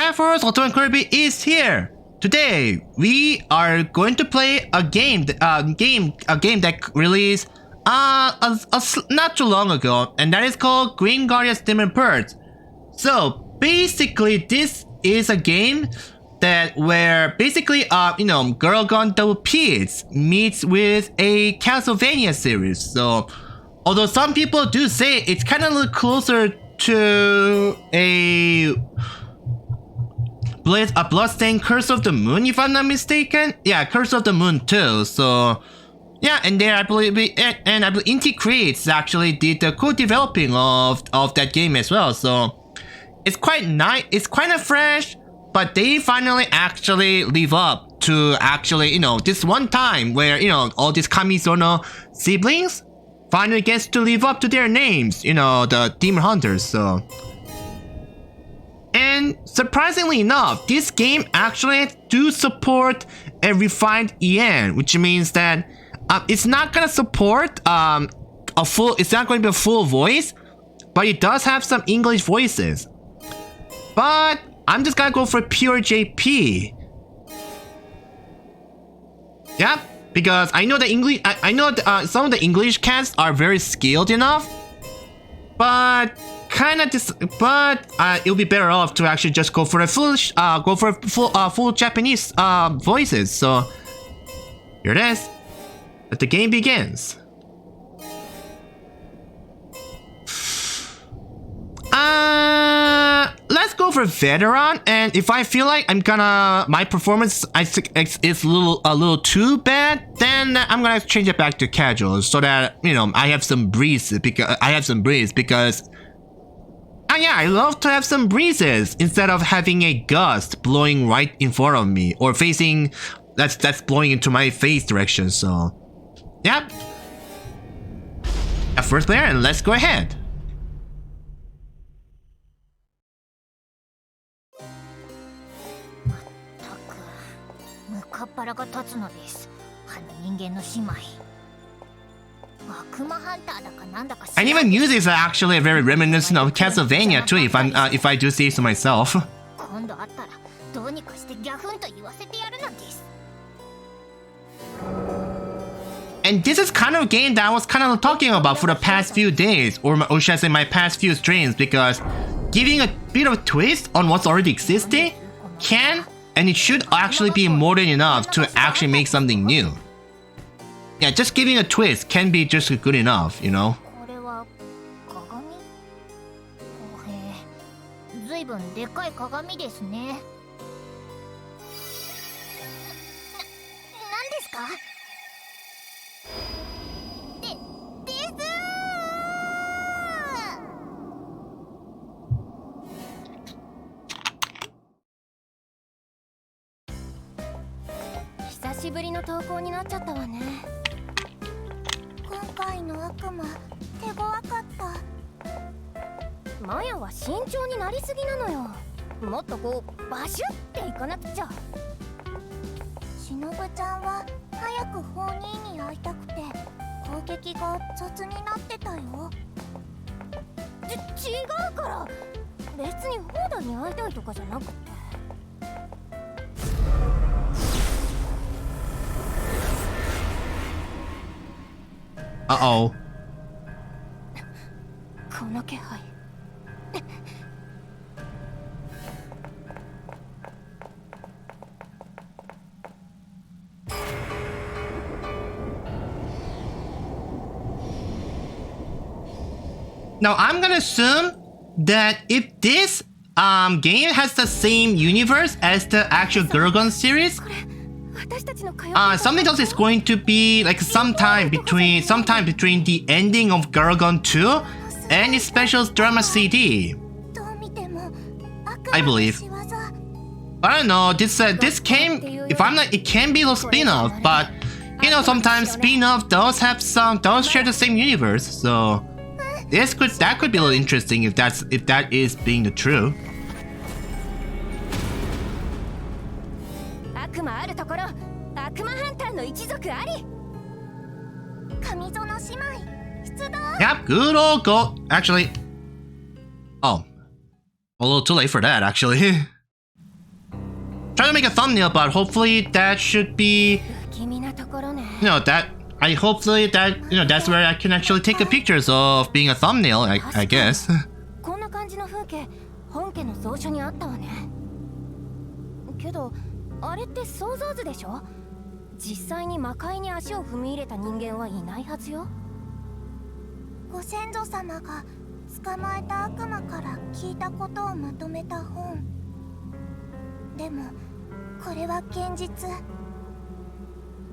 Triforce Ultimate Kirby is here. Today we are going to play a game that released not too long ago, and that is called Grim Guardians Demon Purge. So basically, this is a game where basically Girl Double P's meets with a Castlevania series. So although some people do say it's kind of a little closer to a Bloodstained Curse of the Moon, if I'm not mistaken. Yeah, Curse of the Moon too. So yeah, and there I believe inticreates actually did the co-developing of that game as well. So it's quite nice. It's kind of fresh, but they finally actually live up to actually this one time where all these Kamizono siblings finally gets to live up to their names. The Demon Hunters. So. And surprisingly enough, this game actually do support a refined EN, which means that it's not gonna support it's not going to be a full voice, but it does have some English voices. But I'm just gonna go for pure JP. Yeah, because I know the English. I know some of the English casts are very skilled enough, but it'll be better off to actually just go for a full Japanese voices. So here it is. But the game begins. Let's go for veteran, and if I feel like my performance I think is a little too bad, then I'm gonna change it back to casual so that I have some breeze because yeah, I love to have some breezes instead of having a gust blowing right in front of me or facing that's blowing into my face direction. So yeah, first player, and let's go ahead. And even music is actually very reminiscent of Castlevania too, if I do say so myself. And this is kind of a game that I was kind of talking about for the past few days, or should I say my past few streams, because giving a bit of a twist on what's already existing and it should actually be more than enough to actually make something new. Yeah, just giving a twist can be just good enough, Uh-oh. Now I'm gonna assume that if this game has the same universe as the actual Gurgon series, something else is going to be like sometime between the ending of Gurgon 2 and its special drama CD, I believe. I don't know. This game, if I'm not, it can be a spin-off, but sometimes spin-off does share the same universe. So that could be a little interesting if that is being the true. Yep, good old go. Actually, oh, a little too late for that, actually. trying to make a thumbnail, but hopefully that should be, that I hopefully that that's where I can actually take the pictures of being a thumbnail, I guess. こんな感じの風景、本家の蔵書にあったわね。けど、あれって想像図でしょ？実際に魔界に足を踏み入れた人間はいないはずよ。ご先祖様が捕まえた悪魔から聞いたことをまとめた本。でも、これは現実。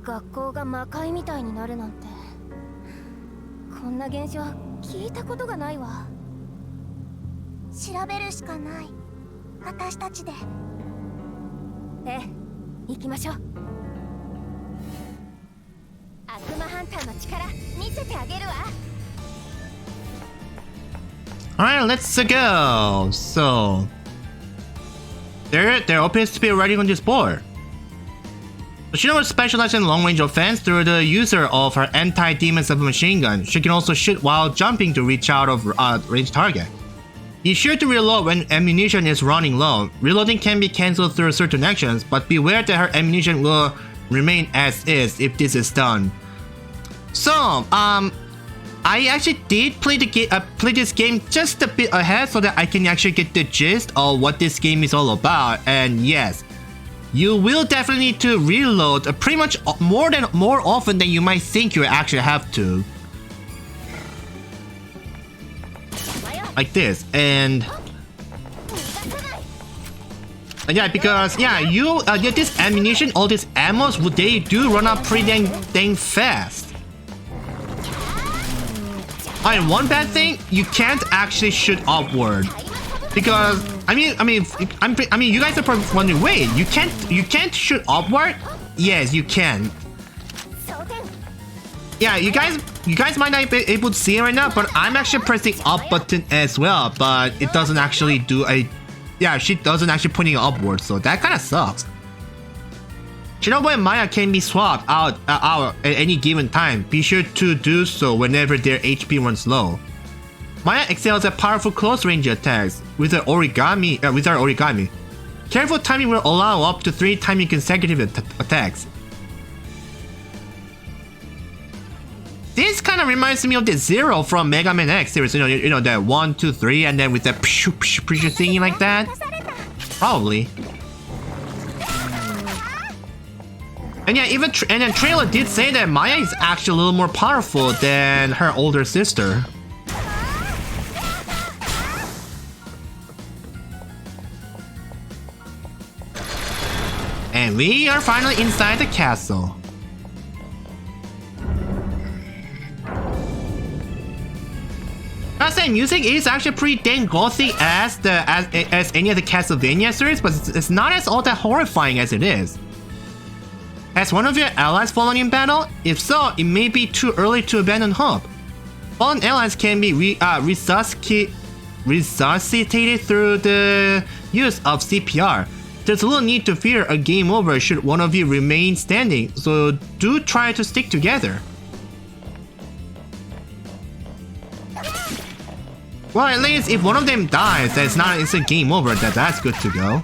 学校が魔界みたいになるなんて、こんな現象聞いたことがないわ。調べるしかない。私たちで。ええ、行きましょう。悪魔ハンターの力見せてあげるわ。Alright, let's go. So there appears to be a writing on this board. Shinobu specializes in long-range offense through the user of her anti-demon submachine gun. She can also shoot while jumping to reach out of ranged target. Be sure to reload when ammunition is running low. Reloading can be cancelled through certain actions, but beware that her ammunition will remain as is if this is done. So, I actually did play this game just a bit ahead so that I can actually get the gist of what this game is all about. And yes, you will definitely need to reload pretty much more often than you might think you actually have to. Like this, and yeah, because this ammunition, all these ammos, they do run up pretty dang fast. And one bad thing, you can't actually shoot upward, because I mean, you guys are probably wondering, wait, you can't shoot upward? Yes, you can. Yeah, you guys might not be able to see it right now, but I'm actually pressing up button as well, but it doesn't actually do she doesn't actually pointing upward, so that kind of sucks. Shinobu and Maya can be swapped out at any given time. Be sure to do so whenever their HP runs low. Maya excels at powerful close-range attacks with her origami. Careful timing will allow up to 3 timing consecutive attacks. This kind of reminds me of the Zero from Mega Man X series. You know that 1, 2, 3, and then with that pshoo thingy like that. Probably. And yeah, and then trailer did say that Maya is actually a little more powerful than her older sister. And we are finally inside the castle. I say music is actually pretty dang gothy as any of the Castlevania series, but it's not as all that horrifying as it is. Has one of your allies fallen in battle? If so, it may be too early to abandon hope. Fallen allies can be resuscitated through the use of CPR. There's little need to fear a game over should one of you remain standing, so do try to stick together. Well, at least if one of them dies, it's a game over. That's good to go.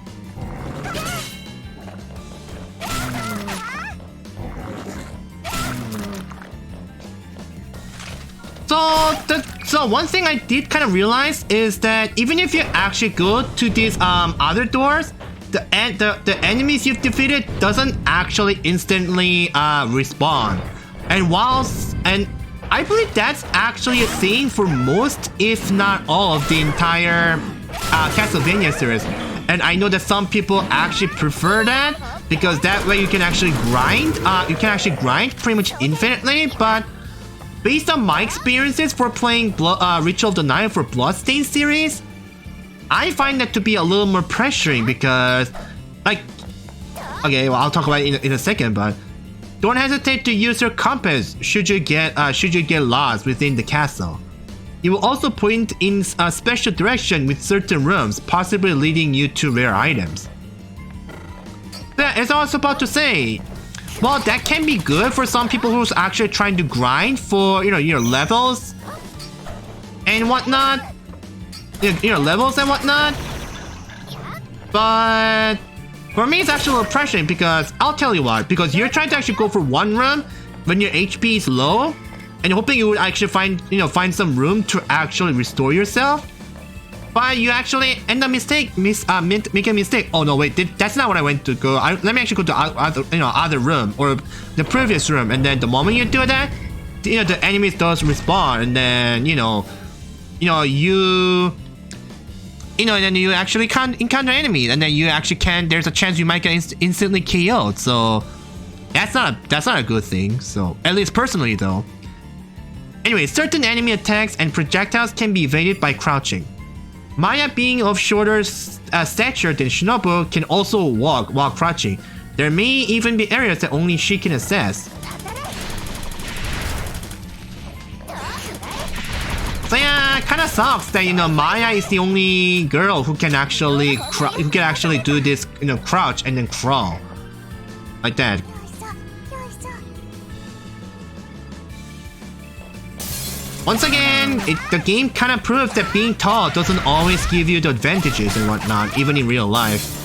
So one thing I did kind of realize is that even if you actually go to these other doors, the enemies you've defeated doesn't actually instantly respawn, and I believe that's actually a thing for most, if not all, of the entire Castlevania series. And I know that some people actually prefer that, because that way you can actually grind. You can actually grind pretty much infinitely. But based on my experiences for playing Ritual of the Night for Bloodstained series, I find that to be a little more pressuring because, like, okay, well, I'll talk about it in a second, but don't hesitate to use your compass should you get lost within the castle. It will also point in a special direction with certain rooms, possibly leading you to rare items. But as I was about to say, well, that can be good for some people who's actually trying to grind for your levels and whatnot. Levels and whatnot. But For me, it's actually a little pressuring because I'll tell you what. Because you're trying to actually go for one room when your HP is low, and hoping you would actually find some room to actually restore yourself. But you actually end up making a mistake. Oh no, wait, that's not what I went to go. Let me actually go to other room or the previous room, and then the moment you do that, the enemies does respawn, and then and then you actually can't encounter enemies, and then you actually can. There's a chance you might get instantly KO'd. So that's not a good thing. So at least personally though. Anyway, certain enemy attacks and projectiles can be evaded by crouching. Maya, being of shorter stature than Shinobu, can also walk while crouching. There may even be areas that only she can access. So yeah, kind of sucks that Maya is the only girl who can actually do this crouch and then crawl like that. Once again, the game kind of proves that being tall doesn't always give you the advantages and whatnot, even in real life.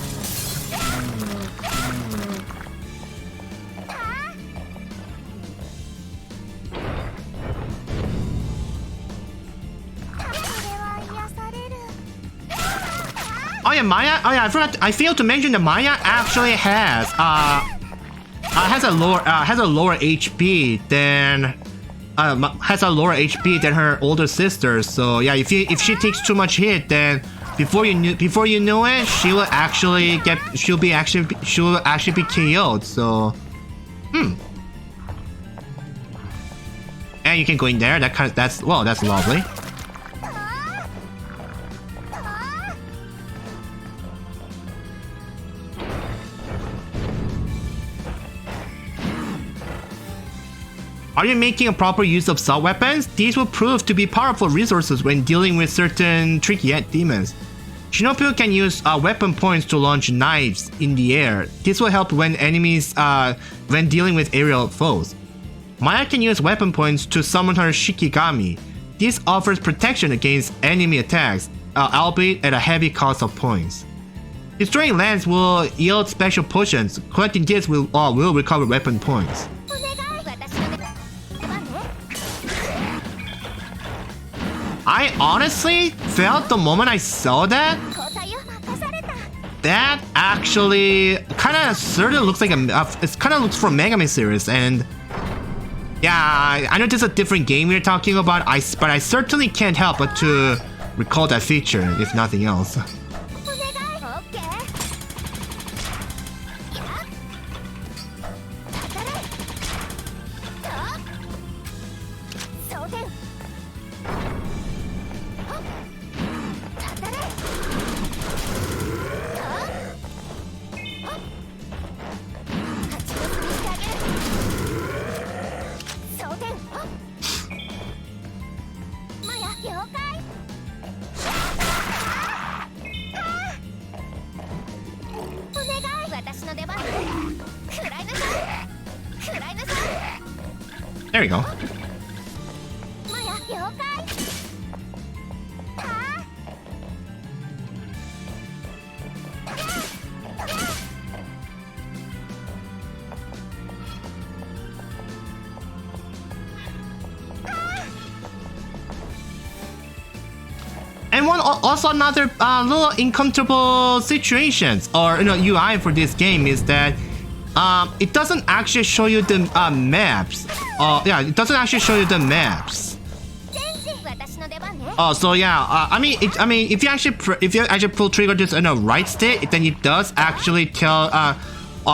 Oh yeah, Maya. Oh yeah, I failed to mention that Maya actually has a lower HP than. Has a lower HP than her older sister, so yeah, if she takes too much hit, then before you know it, she'll actually be KO'd. So, and you can go in there. That's lovely. Are you making a proper use of sub-weapons? These will prove to be powerful resources when dealing with certain tricky demons. Shinobu can use weapon points to launch knives in the air. This will help when dealing with aerial foes. Maya can use weapon points to summon her Shikigami. This offers protection against enemy attacks, albeit at a heavy cost of points. Destroying lands will yield special potions. Collecting this will recover weapon points. I honestly felt the moment I saw that actually kind of sort of looks like it kind of looks from Mega Man series, and yeah, I know this is a different game we're talking about, but I certainly can't help but to recall that feature, if nothing else. There we go. And also another little uncomfortable situations or UI for this game is that it doesn't actually show you the maps. Yeah, it doesn't actually show you the maps. So yeah, I mean, if you actually pull trigger this right stick, then it does actually tell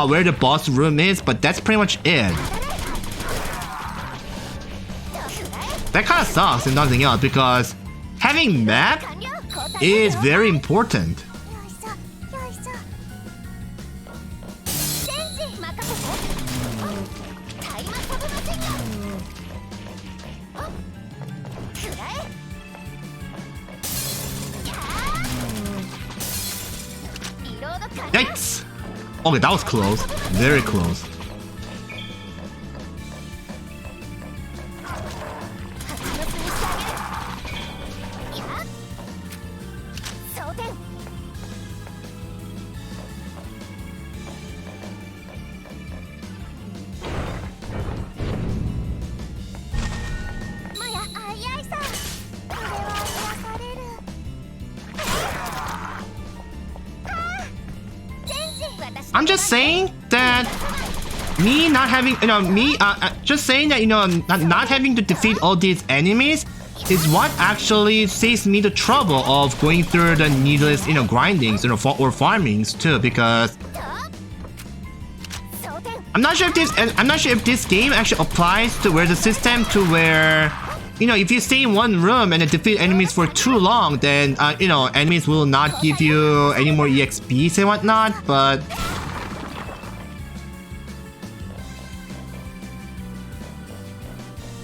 where the boss room is, but that's pretty much it. That kind of sucks and nothing else, because having map is very important. Yikes! Okay, that was close. Very close. I'm just saying that me not having, just saying that, not having to defeat all these enemies is what actually saves me the trouble of going through the needless, grindings, or farmings too, because I'm not sure if this game actually applies to where the system to where, if you stay in one room and defeat enemies for too long, then enemies will not give you any more EXPs and whatnot, but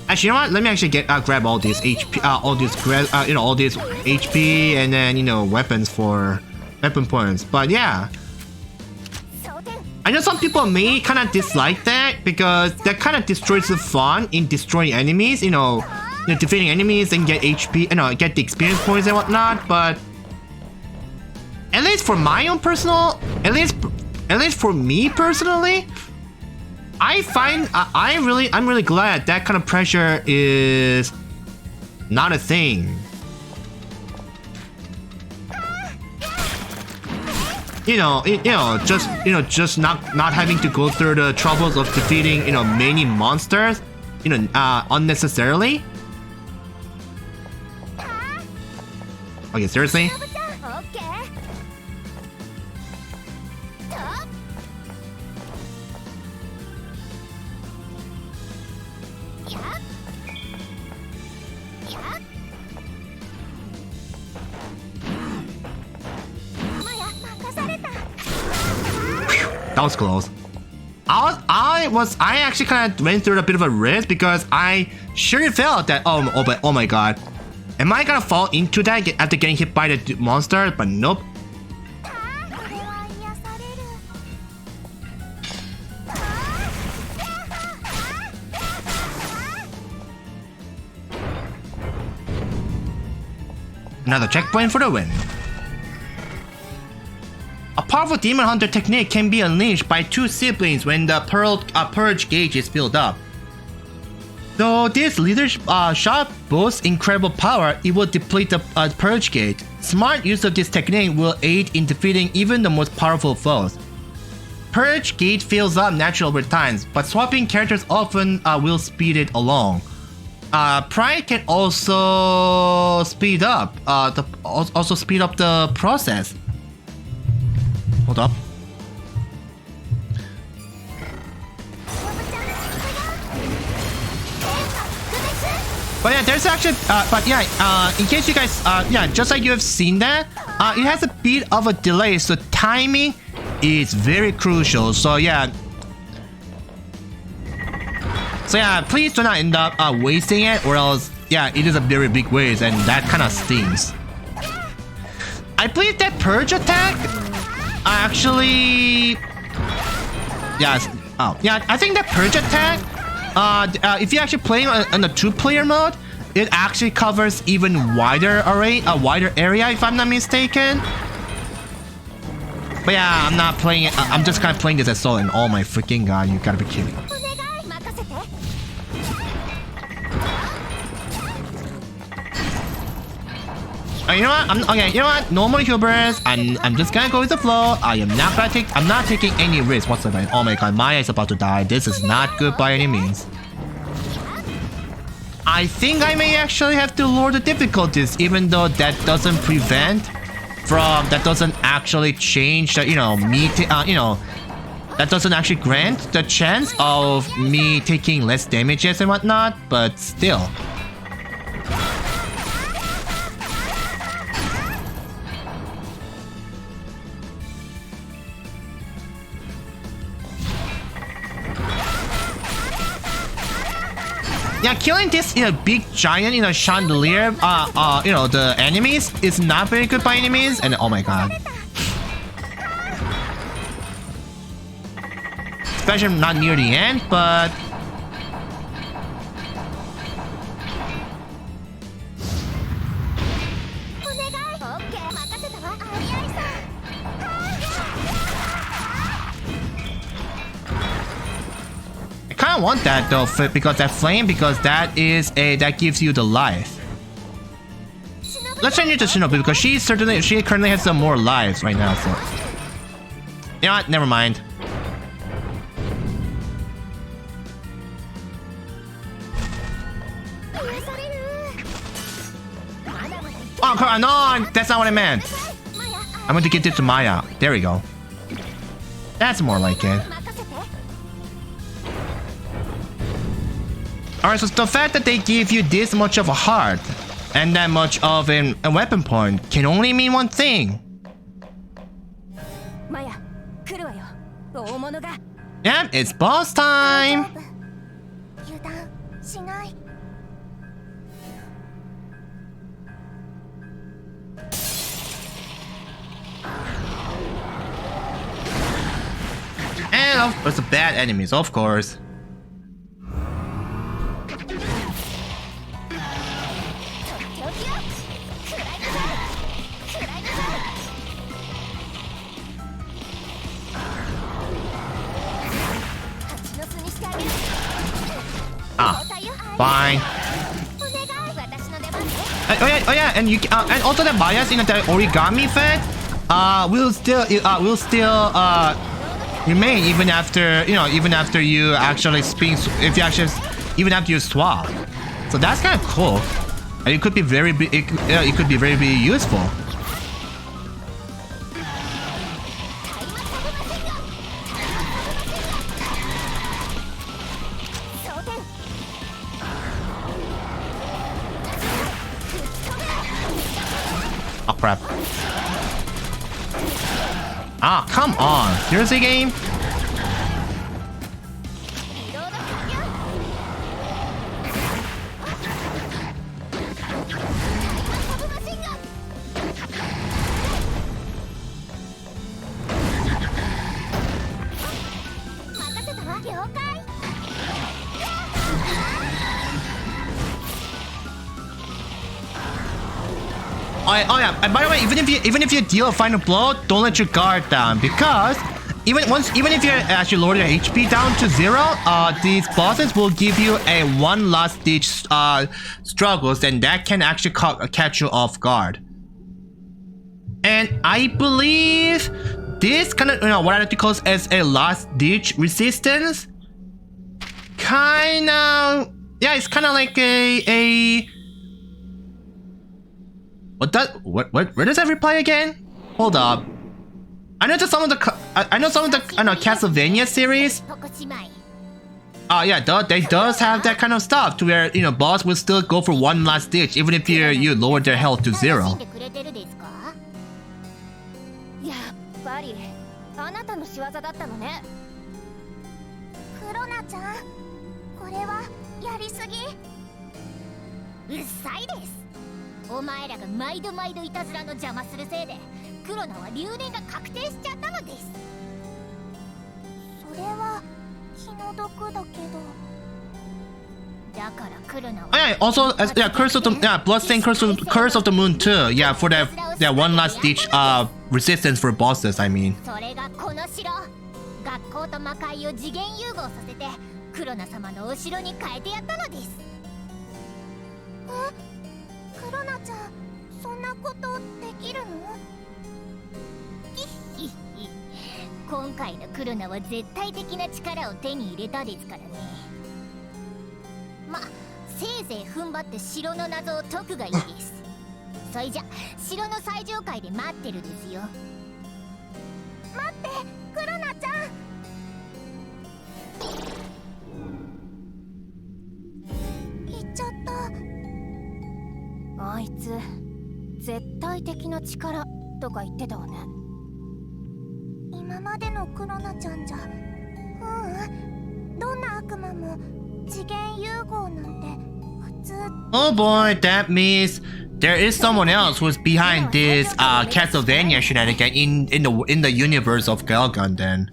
actually, you know what? Let me actually grab all these HP, all these HP, and then weapons for weapon points. But yeah, I know some people may kind of dislike that because that kind of destroys the fun in destroying enemies. Defeating enemies and get HP, get the experience points and whatnot. But at least for my own personal, at least for me personally, I find I'm really glad that kind of pressure is not a thing. Just not having to go through the troubles of defeating many monsters, unnecessarily. Okay, seriously? That was close. I actually kind of went through a bit of a risk because I sure felt that oh my god, am I gonna fall into that after getting hit by the monster? But nope. Another checkpoint for the win. A powerful demon hunter technique can be unleashed by two siblings when the purge gauge is filled up. Though this leader shot boasts incredible power, it will deplete the purge gauge. Smart use of this technique will aid in defeating even the most powerful foes. Purge gauge fills up naturally over time, but swapping characters often will speed it along. Pride can also speed up the process. Hold up. But yeah, there's actually, in case you guys, just like you have seen that, it has a bit of a delay, so timing is very crucial. So yeah, please do not end up wasting it, or else, it is a very big waste, and that kind of stings. I believe that purge attack actually, I think that purge attack, if you actually play on the 2-player mode, it actually covers even wider area, if I'm not mistaken. But yeah, I'm not playing it. I'm just kind of playing this as solo, and oh my freaking god, you gotta be kidding me. You know what? Normal hubris. I'm just gonna go with the flow. I'm not taking any risk whatsoever. Oh my god, Maya is about to die. This is not good by any means. I think I may actually have to lower the difficulties, even though that doesn't actually change that, that doesn't actually grant the chance of me taking less damages and whatnot, but still. Yeah, killing this big giant chandelier the enemies is not very good by enemies, and oh my god, especially not near the end. But I want that though, because that flame, because that gives you the life. Let's change it to Shinobi because she currently has some more lives right now. So You know what? Never mind. Oh, come on! No, that's not what I meant. I'm going to get this to Maya. There we go. That's more like it. Alright, so the fact that they give you this much of a heart and that much of a weapon point can only mean one thing. Yeah, it's boss time! And of course the bad enemies, of course. Fine. Oh yeah, and you and also the bias in the origami fed will still remain even after you actually even after you swap. So that's kind of cool, and it could be very useful. Oh crap. Ah, come on. Seriously, game? Oh yeah, and by the way, even if you deal a final blow, don't let your guard down, because even if you actually lower your HP down to 0, these bosses will give you a one last ditch struggles, and that can actually catch you off guard. And I believe this kind of what I like to call as a last ditch resistance. It's kind of like a where does that reply again? Hold up. I know some of the Castlevania series. Yeah, they does have that kind of stuff to where boss will still go for one last ditch even if you lower their health to 0. Also, Curse of the Bloodstained Curse of the Moon too. Yeah, for that one last ditch resistance for bosses. I mean. Oh boy, that means there is someone else who's behind this Castlevania shenanigan in the universe of Galgun then.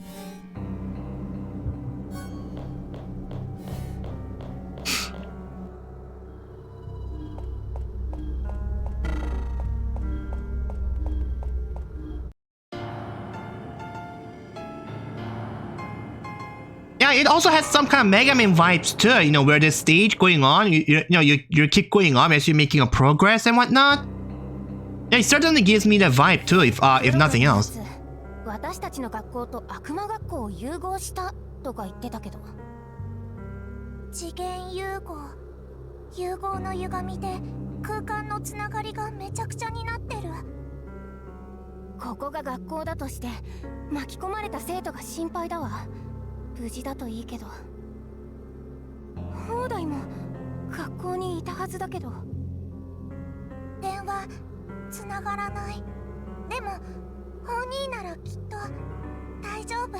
It also has some kind of Mega Man vibes too, where the stage going on, you keep going on as you're making a progress and whatnot. Yeah, it certainly gives me that vibe too, if nothing else. 私たちの学校と悪魔学校を融合したとか言ってたけど。次元融合、融合の歪みで空間のつながりがめちゃくちゃになってる。ここが学校だとして巻き込まれた生徒が心配だわ。無事だといいけど。放題も学校にいたはずだけど。電話つながらない。でも本人ならきっと大丈夫。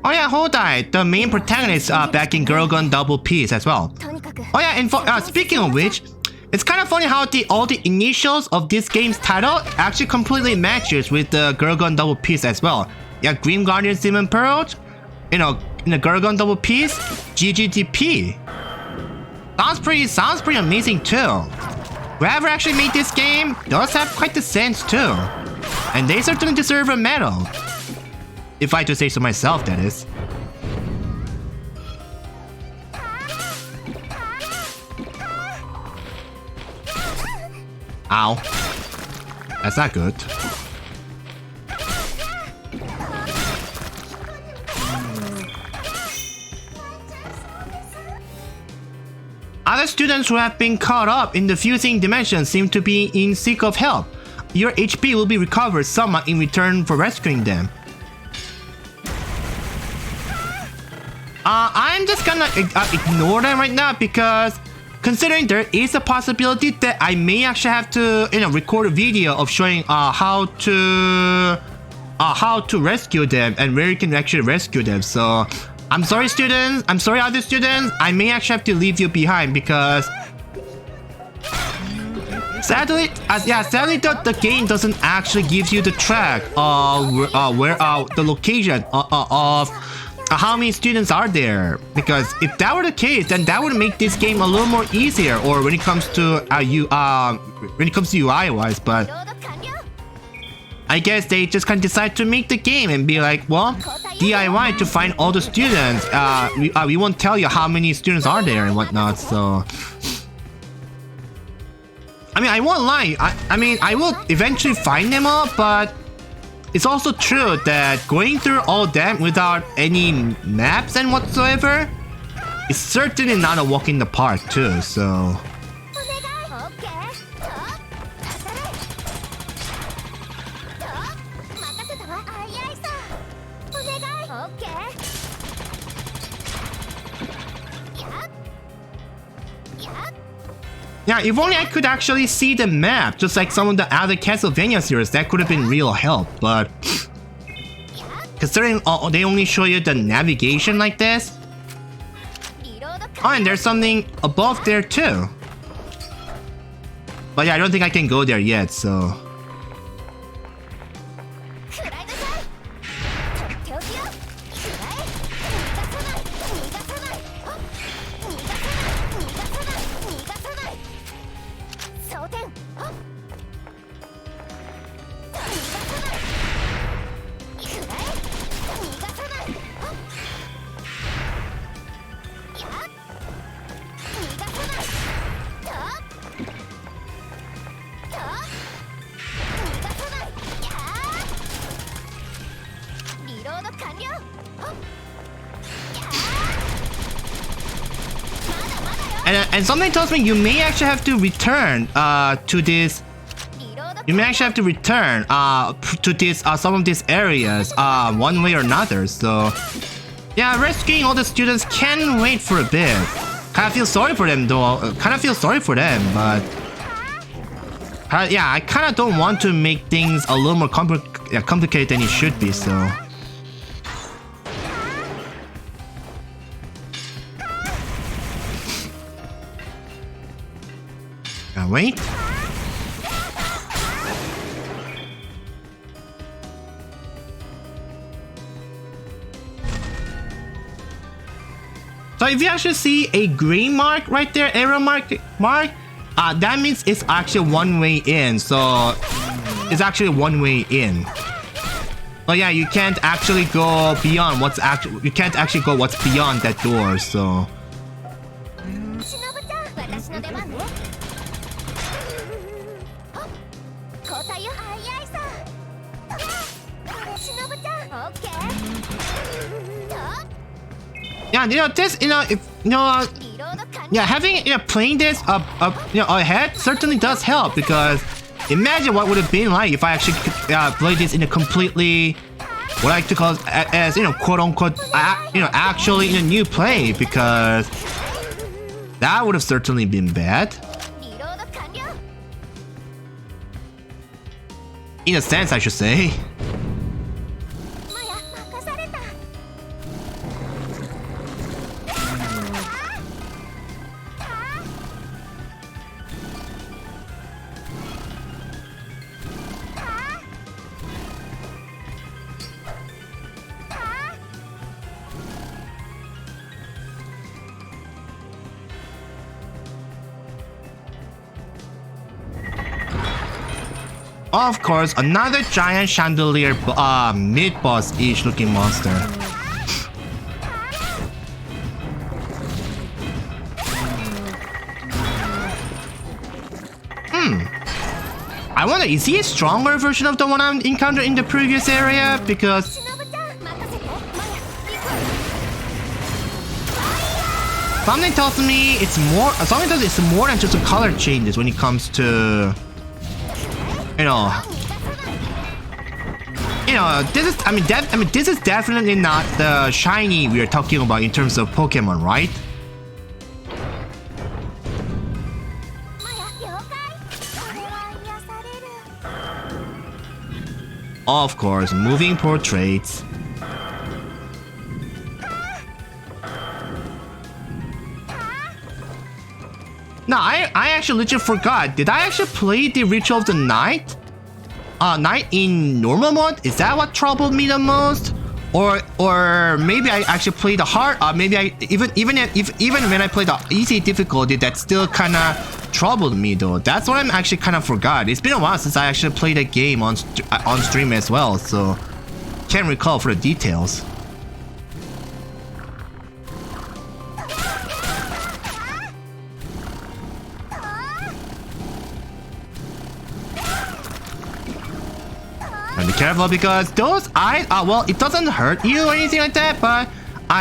Oh yeah, Hodai, the main protagonist back in Girl Gun Double Peace as well. Oh yeah, and speaking of which, it's kind of funny how all the initials of this game's title actually completely matches with the Girl Gun Double Peace as well. Yeah, Grim Guardians Demon Purge, you know, in the Girl Gun Double Peace, GGDP. Sounds pretty amazing too. Whoever actually made this game does have quite the sense too. And they certainly deserve a medal. If I do say so myself, that is. Ow. That's not good. Other students who have been caught up in the fusing dimension seem to be in seek of help. Your HP will be recovered somewhat in return for rescuing them. I'm just gonna ignore them right now because considering there is a possibility that I may actually have to, you know, record a video of showing how to rescue them and where you can actually rescue them. So I'm sorry, students. I'm sorry, other students. I may actually have to leave you behind because sadly, the game doesn't actually give you the track of where the location of how many students are there. Because if that were the case, then that would make this game a little more easier. Or when it comes to UI wise, but I guess they just kind of decide to make the game and be like, well, DIY to find all the students. We won't tell you how many students are there and whatnot. So, I mean, I won't lie. I mean, I will eventually find them all, but it's also true that going through all that without any maps and whatsoever is certainly not a walk in the park too. So. Yeah, if only I could actually see the map, just like some of the other Castlevania series, that could have been real help, but considering they only show you the navigation like this. Oh, and there's something above there too. But yeah, I don't think I can go there yet, so. And something tells me you may actually have to return to this. You may actually have to return to this some of these areas one way or another. So yeah, rescuing all the students can wait for a bit. Kind of feel sorry for them though. Kind of feel sorry for them, but yeah, I kind of don't want to make things a little more complicated than it should be. So. Wait. So if you actually see a green mark right there, arrow mark, that means it's actually one way in. So it's actually one way in. But yeah, you can't actually go beyond what's actually. You can't actually go what's beyond that door. So. Yeah, this, if yeah, having playing this ahead certainly does help, because imagine what would have been like if I actually played this in a completely what I like to call as quote unquote actually in a new play, because that would have certainly been bad. In a sense, I should say. Of course, another giant chandelier mid-boss-ish looking monster. I wonder, is he a stronger version of the one I encountered in the previous area? Because something tells me it's more. Something tells me it's more than just the color changes when it comes to. This is. This is definitely not the shiny we are talking about in terms of Pokemon, right? Of course, moving portraits. No, I actually legit forgot. Did I actually play the Ritual of the Night? Night in normal mode? Is that what troubled me the most? Or maybe I actually played the hard. Maybe I even when I played the easy difficulty, that still kind of troubled me though. That's what I'm actually kind of forgot. It's been a while since I actually played a game on stream as well, so can't recall for the details. And be careful, because those eyes, well, it doesn't hurt you or anything like that, but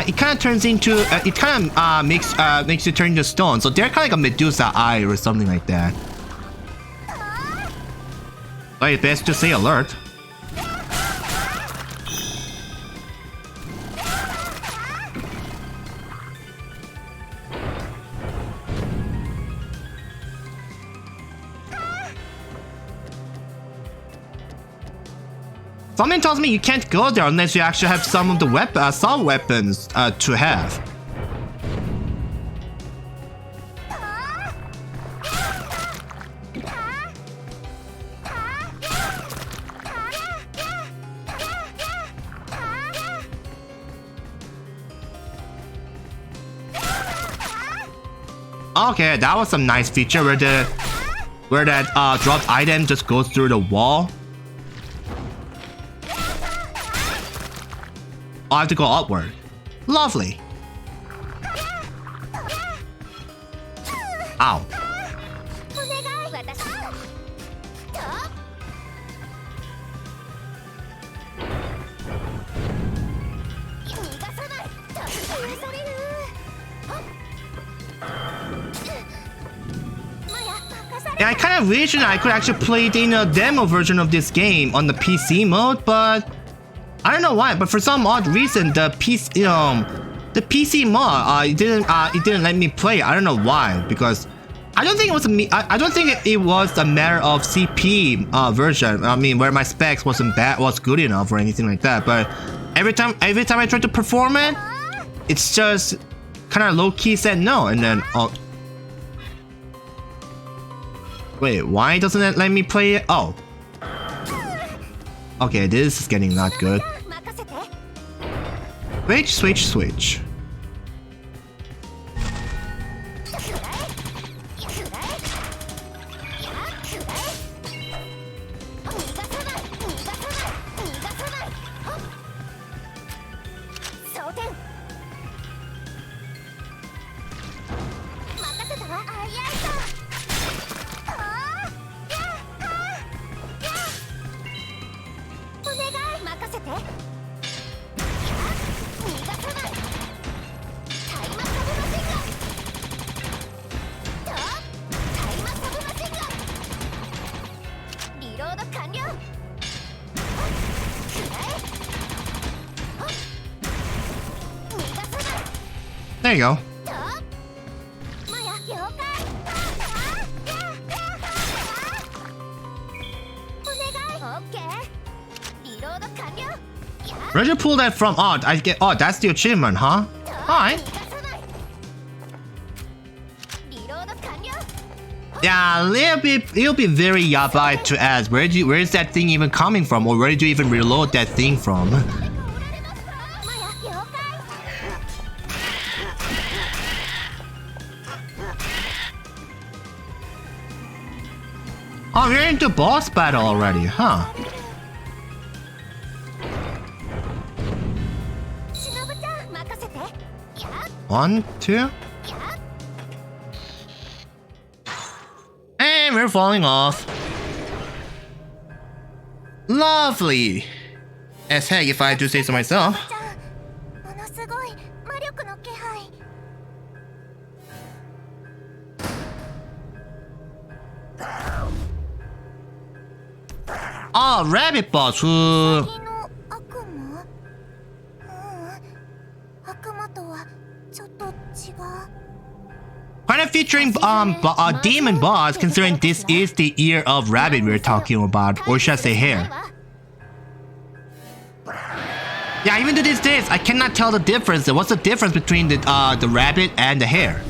it kind of turns into, it kind of makes you turn into stone. So they're kind of like a Medusa eye or something like that. So it's best to stay alert. Something tells me you can't go there unless you actually have some of the assault weapons to have. Okay, that was some nice feature where that dropped item just goes through the wall. I have to go upward. Lovely. Ow. Yeah, I kind of wish I could actually play the demo version of this game on the PC mode, but I don't know why, but for some odd reason, the PC mod, it didn't let me play. I don't know why, because I don't think it was I don't think it was a matter of CP version. I mean, where my specs was good enough or anything like that. But every time I tried to perform it, it's just kind of low key said no, and then wait, why doesn't it let me play it? Oh. Okay, this is getting not good. Switch. you go. Where'd you pull that from? Oh, I get. Oh, that's the achievement, huh? Alright. Yeah, it'll be very yabai to ask. Where is that thing even coming from, or where did you even reload that thing from? Oh, we're into boss battle already, huh? One, two. And we're falling off. Lovely. As heck, if I do say so myself. Oh, rabbit boss who... Kind of featuring demon boss, considering this is the ear of rabbit we're talking about, or should I say hair. Yeah, even to these days, I cannot tell the difference. What's the difference between the rabbit and the hair?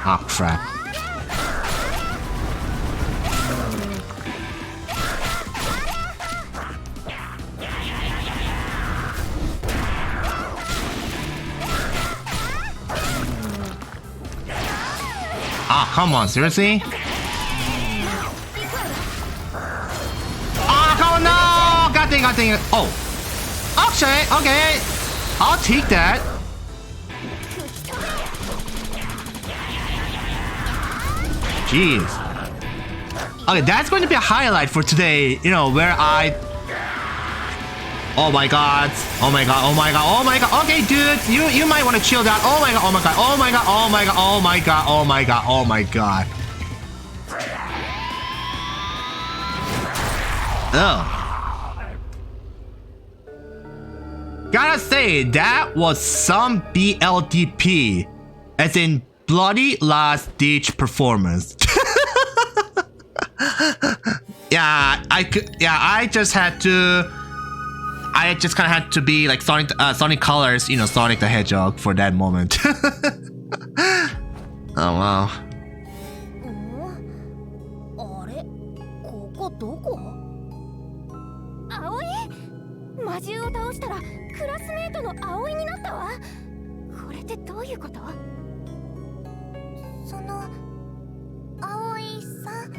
Oh crap. Ah, come on, seriously? Ah, come on, no! God dang it. Oh. Okay. I'll take that. Jeez. Okay, that's going to be a highlight for today, you know, where I... Oh my god. Okay, dude, you might want to chill down. Oh my god. Oh. Gotta say, that was some BLDP. As in, bloody last ditch performance. I just kind of had to be like Sonic Colors, you know, Sonic the Hedgehog for that moment. Oh wow. 魔獣を倒したらクラスメートの葵になったわ。これってどういうこと？その葵さん、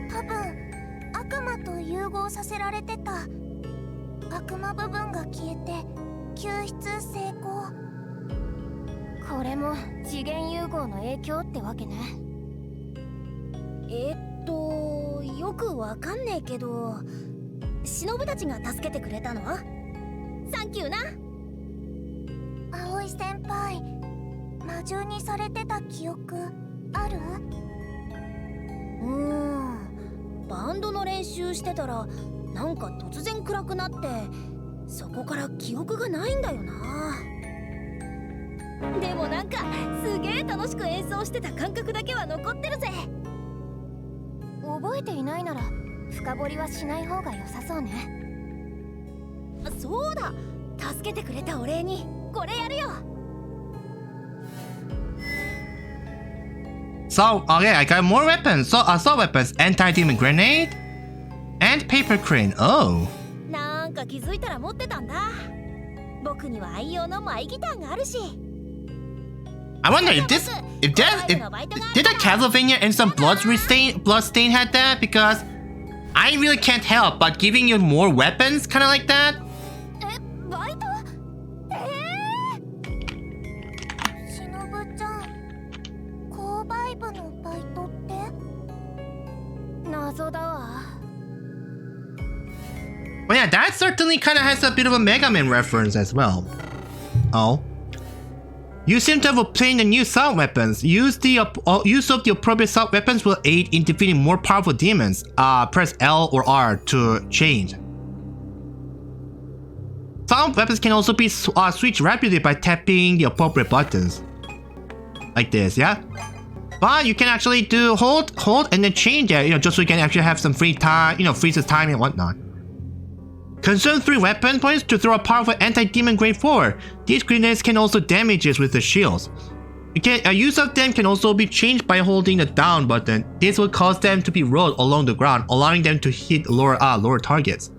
多分悪魔と融合させられてた。悪魔部分が消えて救出成功。これも次元融合の影響ってわけね。よくわかんねえけど、忍たちが助けてくれたの？サンキューな。葵先輩、魔獣にされてた記憶ある？バンドの練習してたらなんか突然暗くなって、そこから記憶がないんだよな。でもなんかすげえ楽しく演奏してた感覚だけは残ってるぜ。覚えていないなら深掘りはしない方が良さそうね。そうだ、助けてくれたお礼にこれやるよ。So, okay, I got more weapons. So, assault weapons, anti-demon grenade, and paper crane. Oh. なんか気づいたら持ってたんだ。僕には愛用のマイギターがあるし。I wonder if did that Castlevania and some Bloodstained had that? Because I really can't help but giving you more weapons, kind of like that. え、バイト？しのぶちゃん、購買部のバイトって？謎だわ。 Well, yeah, that certainly kind of has a bit of a Mega Man reference as well. Oh. You seem to have obtained the new assault weapons. Use of the appropriate assault weapons will aid in defeating more powerful demons. Press L or R to change. Assault weapons can also be switched rapidly by tapping the appropriate buttons. Like this, yeah? But you can actually do hold, and then change it, just so you can actually have some free time, freeze the time and whatnot. Consume 3 weapon points to throw a powerful anti-demon grade 4. These grenades can also damage us with the shields. Use of them can also be changed by holding the down button. This will cause them to be rolled along the ground, allowing them to hit lower targets.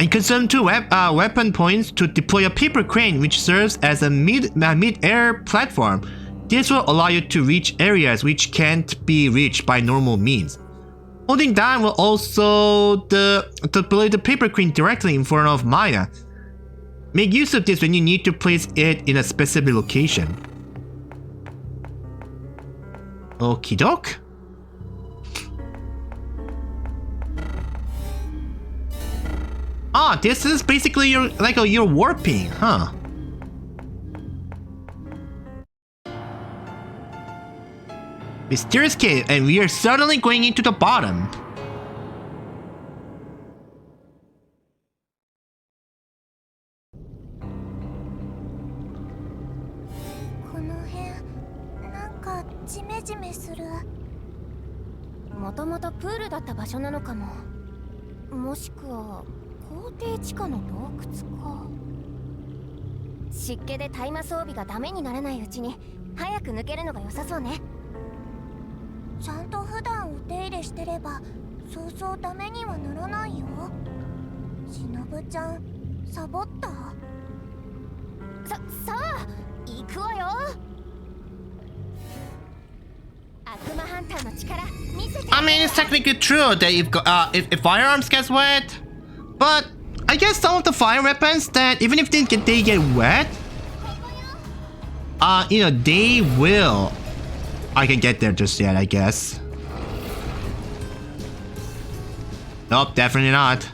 And consume 2 weapon points to deploy a paper crane, which serves as a mid-air platform. This will allow you to reach areas which can't be reached by normal means. Holding down will also deploy the paper crane directly in front of Maya. Make use of this when you need to place it in a specific location. Okie doke. Ah, this is basically your warping, huh? Mysterious cave, and we are certainly going into the bottom. Moともとプールだった場所なのかも。もしくは校庭地下の洞窟か。湿気で大麻装備がダメにならないうちに早く抜けるのが良さそうね。 ちゃんと普段お手入れしてればそうそうダメにはならないよ。しのぶちゃんサボった？さあ行くわよ。悪魔ハンターの力見せて。 I mean, it's technically true that if firearms gets wet, but I guess some of the fire weapons that even if they get wet, they will. I can get there just yet, I guess. Nope, definitely not.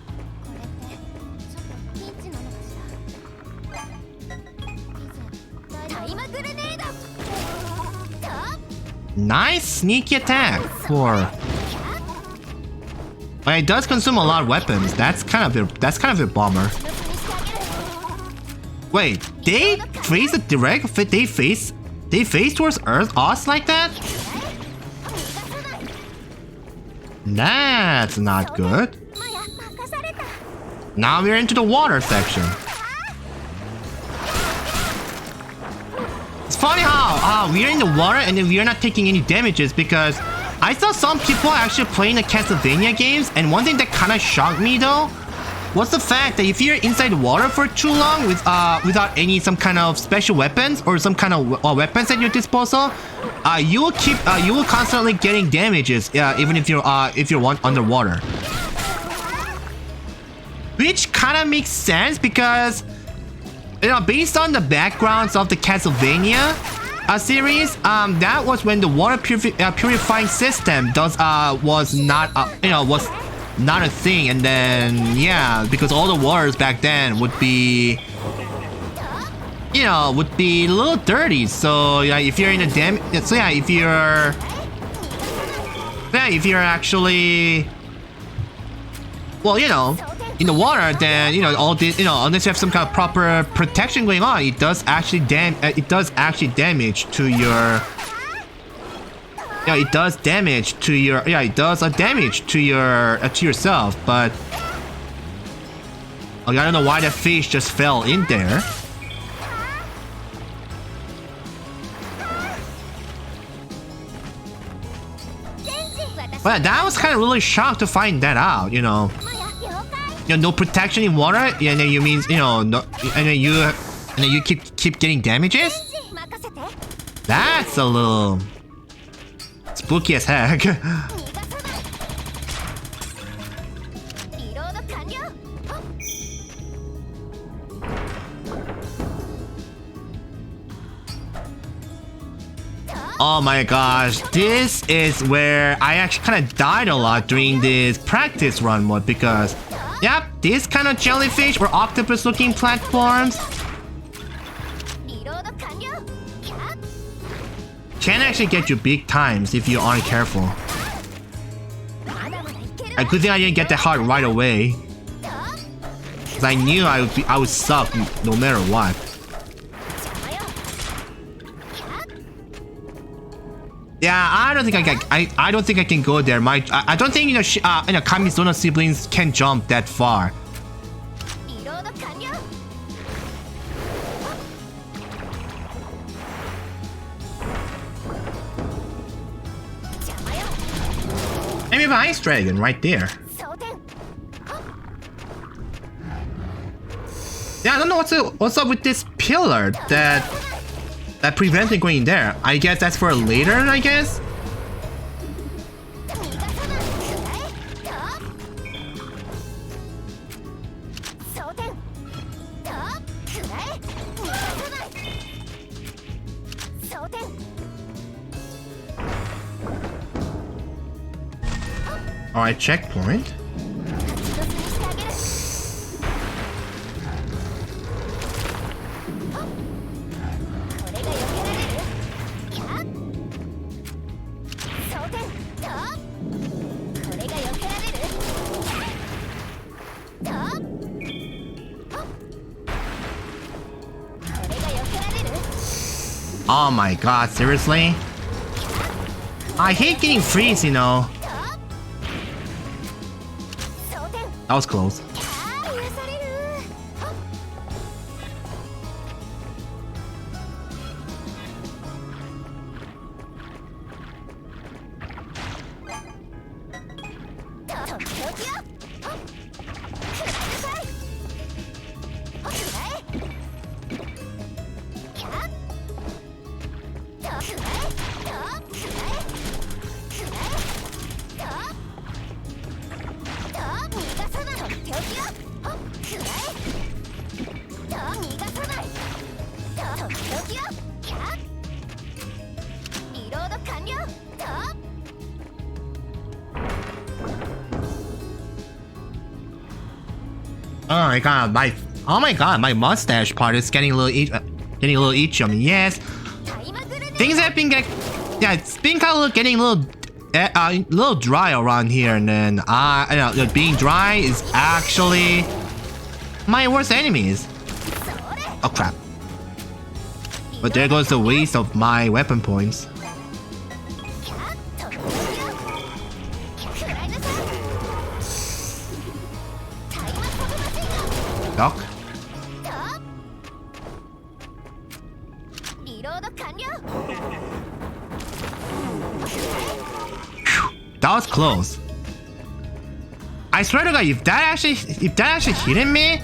Nice sneaky attack for. But it does consume a lot of weapons. That's kind of a bummer. Wait, they face a direct. They face towards us like that? That's not good. Now we're into the water section. It's funny how we're in the water and then we're not taking any damages, because I saw some people actually playing the Castlevania games, and one thing that kind of shocked me though was the fact that if you're inside the water for too long without some kind of special weapons or some kind of weapons at your disposal, you will constantly getting damages even if you're underwater. Which kind of makes sense because based on the backgrounds of the Castlevania series, that was when the water purifying system was not a thing, and then yeah, because all the waters back then would be a little dirty. So yeah, if you're in a if you're actually in the water, then all this unless you have some kind of proper protection going on, it does actually damage to your. Yeah, it does damage to your. Yeah, it does a damage to your to yourself. But I don't know why that fish just fell in there. But that was kind of really shocked to find that out. No protection in water, and then you means no, and then you keep getting damages. That's a little spooky as heck. Oh my gosh, this is where I actually kind of died a lot during this practice run mode because, yep, these kind of jellyfish or octopus looking platforms can actually get you big times if you aren't careful. A good thing I didn't get that hard right away, because I knew I would suck no matter what. Yeah, I don't think I don't think I can go there. I don't think Kamizono siblings can jump that far. Maybe an ice dragon right there. Yeah, I don't know what's up with this pillar that prevents me going there. I guess that's for later, I guess? Alright, checkpoint. Oh my god, seriously? I hate getting freeze, you know. That was close. Oh my god, my mustache part is getting a little itchy on me. Yes, things have been it's been kind of getting a little dry around here, and then being dry is actually my worst enemies. Oh crap! But there goes the waste of my weapon points. Doc? That was close. I swear to God, if that actually hit me,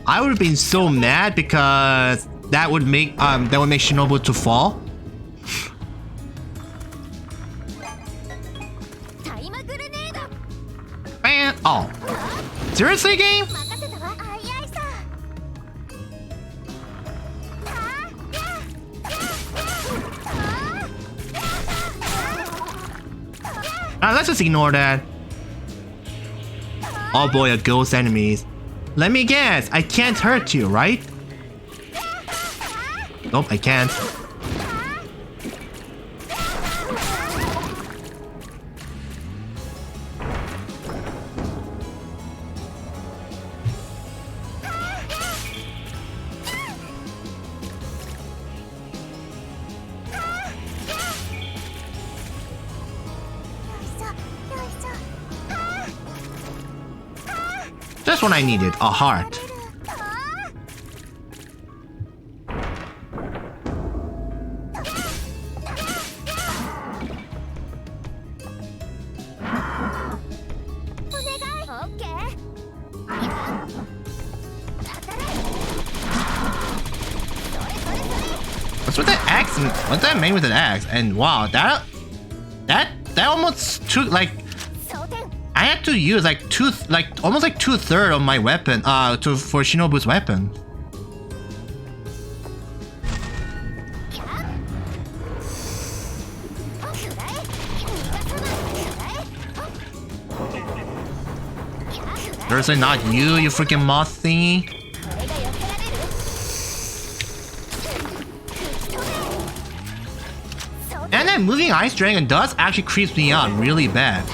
I would have been so mad because that would make Shinobu to fall. Man, oh, seriously, game? Let's just ignore that. Oh boy, a ghost enemies. Let me guess, I can't hurt you, right? Nope, I can't. Just what I needed, a heart. What's with the axe? What's that mean with an axe? And wow, that almost took like. I had to use almost like 2/3 of my weapon for Shinobu's weapon. Seriously, not you, you freaking moth thingy. And that moving ice dragon does actually creeps me out really bad.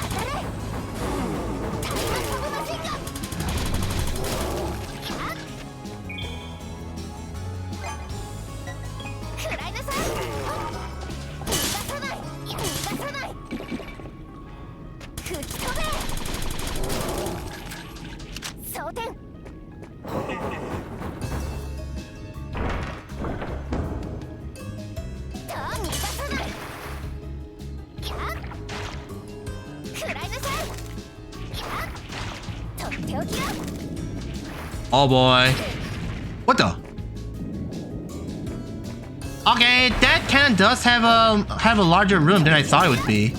Oh boy. What the? Okay, that cannon does have a larger room than I thought it would be.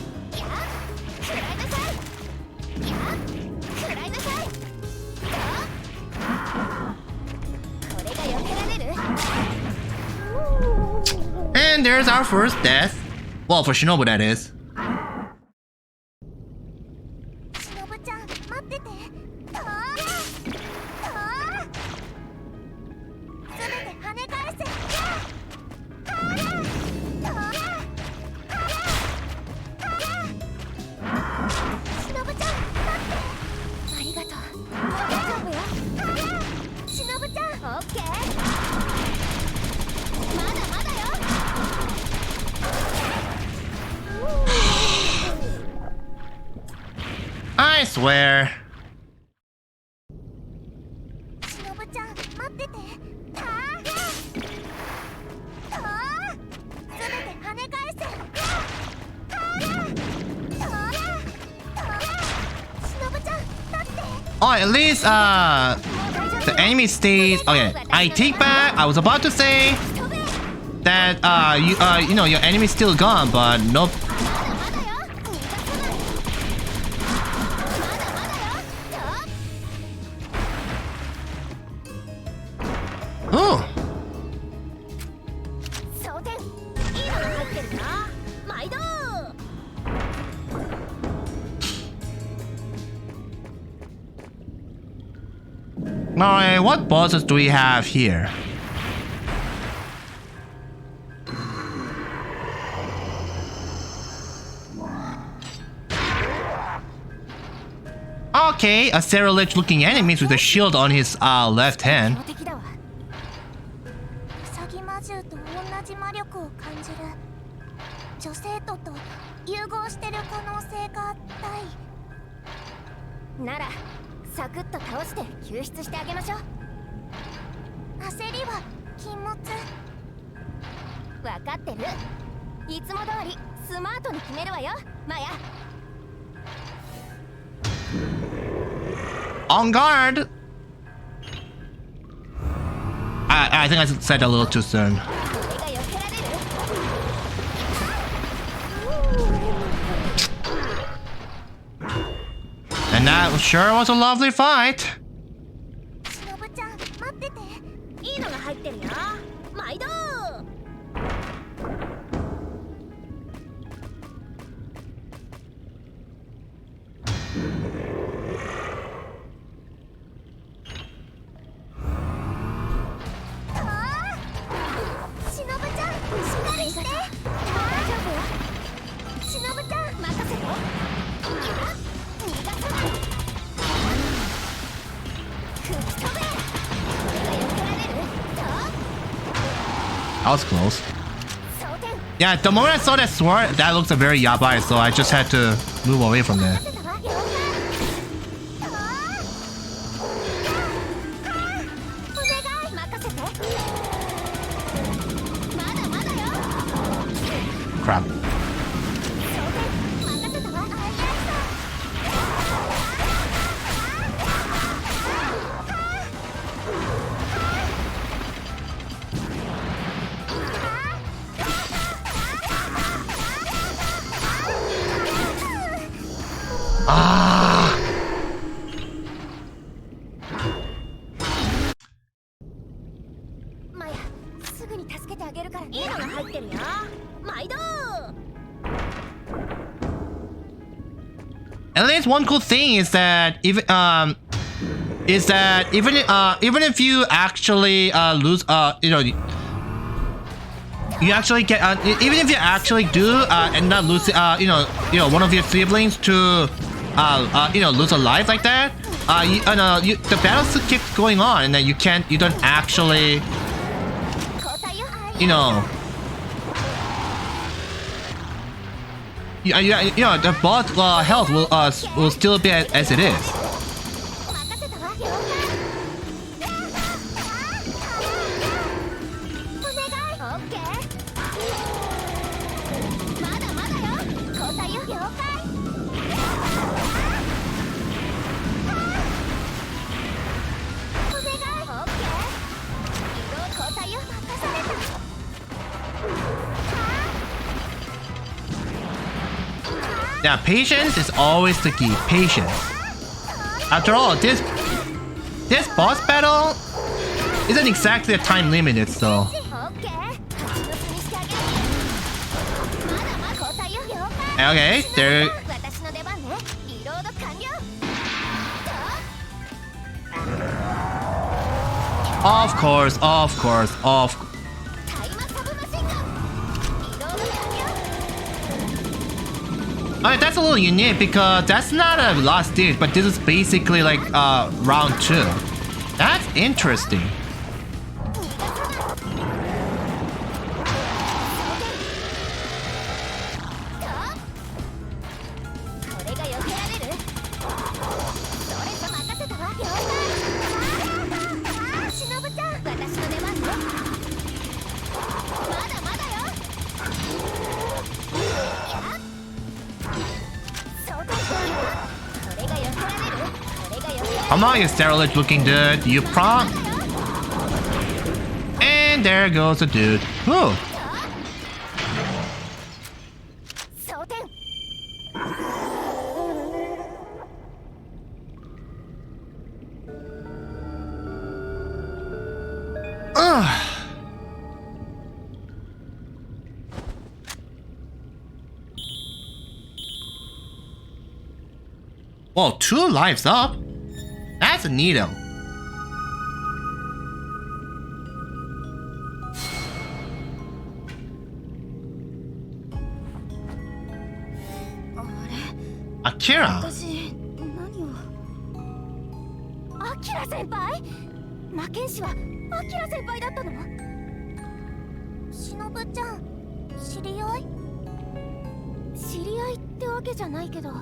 And there's our first death. Well, for Shinobu that is. I swear. Oh, at least the enemy stays. Okay, I take back. I was about to say that you know your enemy's still gone, but nope. Oh. Alright, what bosses do we have here? Okay, a Ceruledge looking enemy with a shield on his left hand. On guard! I think I said a little too soon. And that sure was a lovely fight. That was close. Yeah, the moment I saw that sword, that looks a very yabai, so I just had to move away from there. Crap. At least one cool thing is that even is that even if you actually lose, you know, you actually get even if you actually do end up losing, you know, one of your siblings to you know, lose a life like that, the battle still keeps going on, and then you don't actually, you know, you know, the boss health will still be as it is. Yeah, patience is always the key. Patience. After all, this boss battle isn't exactly a time limited, so. Okay, there. Of course. Alright, that's a little unique because that's not a last stage, but this is basically like round 2. That's interesting. Come on, you steroid looking dude. You prompt. And there goes the dude. Whew. Whoa, 2 lives up? That's a neato. Akira? アキラ先輩？魔剣士はアキラ先輩だったの？しのぶちゃん、知り合い？知り合いってわけじゃないけど、こ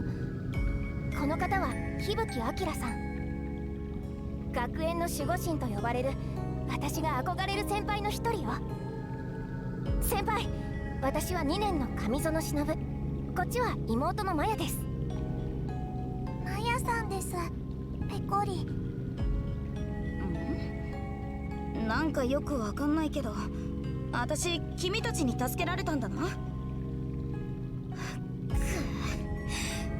の方は日吹明さん。学園の守護神と呼ばれる私が憧れる先輩の一人よ。先輩、私は2年の上園忍。こっちは妹のマヤです。マヤさんです。ペコリ。なんかよくわかんないけど、私君たちに助けられたんだな。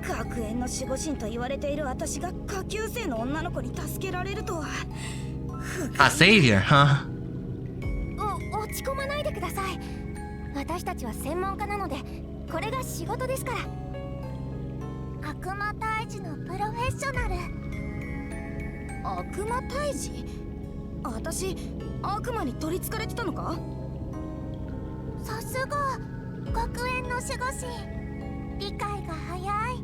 学園の守護神と言われている私が下級生の女の子に助けられるとは。A savior, huh? 落ち込まないでください。私たちは専門家なので、これが仕事ですから。悪魔退治のプロフェッショナル。悪魔退治？私悪魔に取り憑かれてたのか？さすが学園の守護神。理解が早い。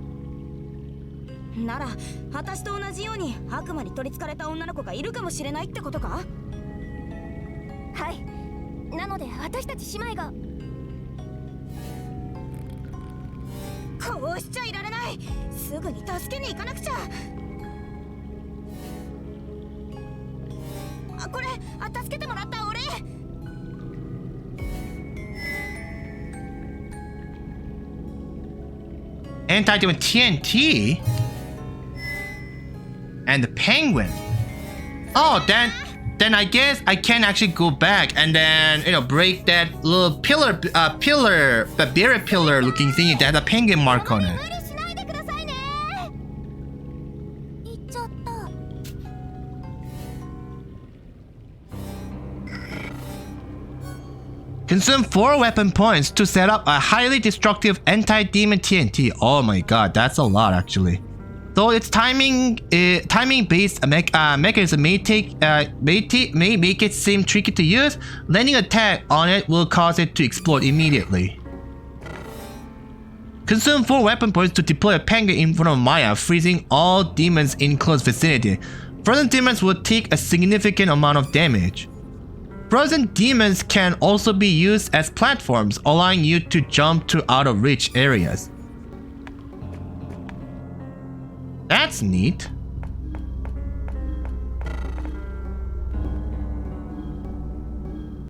なら私と同じように悪魔に取り憑かれた女の子がいるかもしれないってことか？はい。なので私たち姉妹が。こうしちゃいられない。すぐに助けに行かなくちゃ。これ助けてもらったお礼。Anti-demon TNT? And the penguin. Oh, then I guess I can actually go back and then, you know, break that little pillar, the barrier pillar looking thingy that has a penguin mark on it. Consume 4 weapon points to set up a highly destructive anti-demon TNT. Oh my god, that's a lot actually. Though its timing-based mechanism may make it seem tricky to use, landing an attack on it will cause it to explode immediately. Consume 4 weapon points to deploy a panga in front of Maya, freezing all demons in close vicinity. Frozen demons will take a significant amount of damage. Frozen demons can also be used as platforms, allowing you to jump to out-of-reach areas. That's neat.